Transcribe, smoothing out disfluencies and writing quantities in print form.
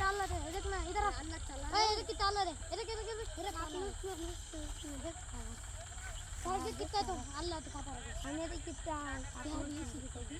चाल रहा है देख ना इधर अल्लाह चला रहा है ये कितना चाल रहा है देख और कितना तो अल्लाह तो खाता है हमें तो कितना आप ये सीखोगे